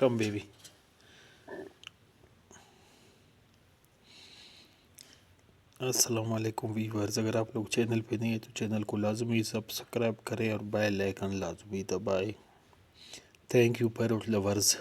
Come baby. अस्सलाम वालेकुम viewers, अगर आप लोग चैनल पे नहीं है तो चैनल को लाजमी सब्सक्राइब करें और बेल आइकन लाजमी दबाएं। Thank you parrot lovers.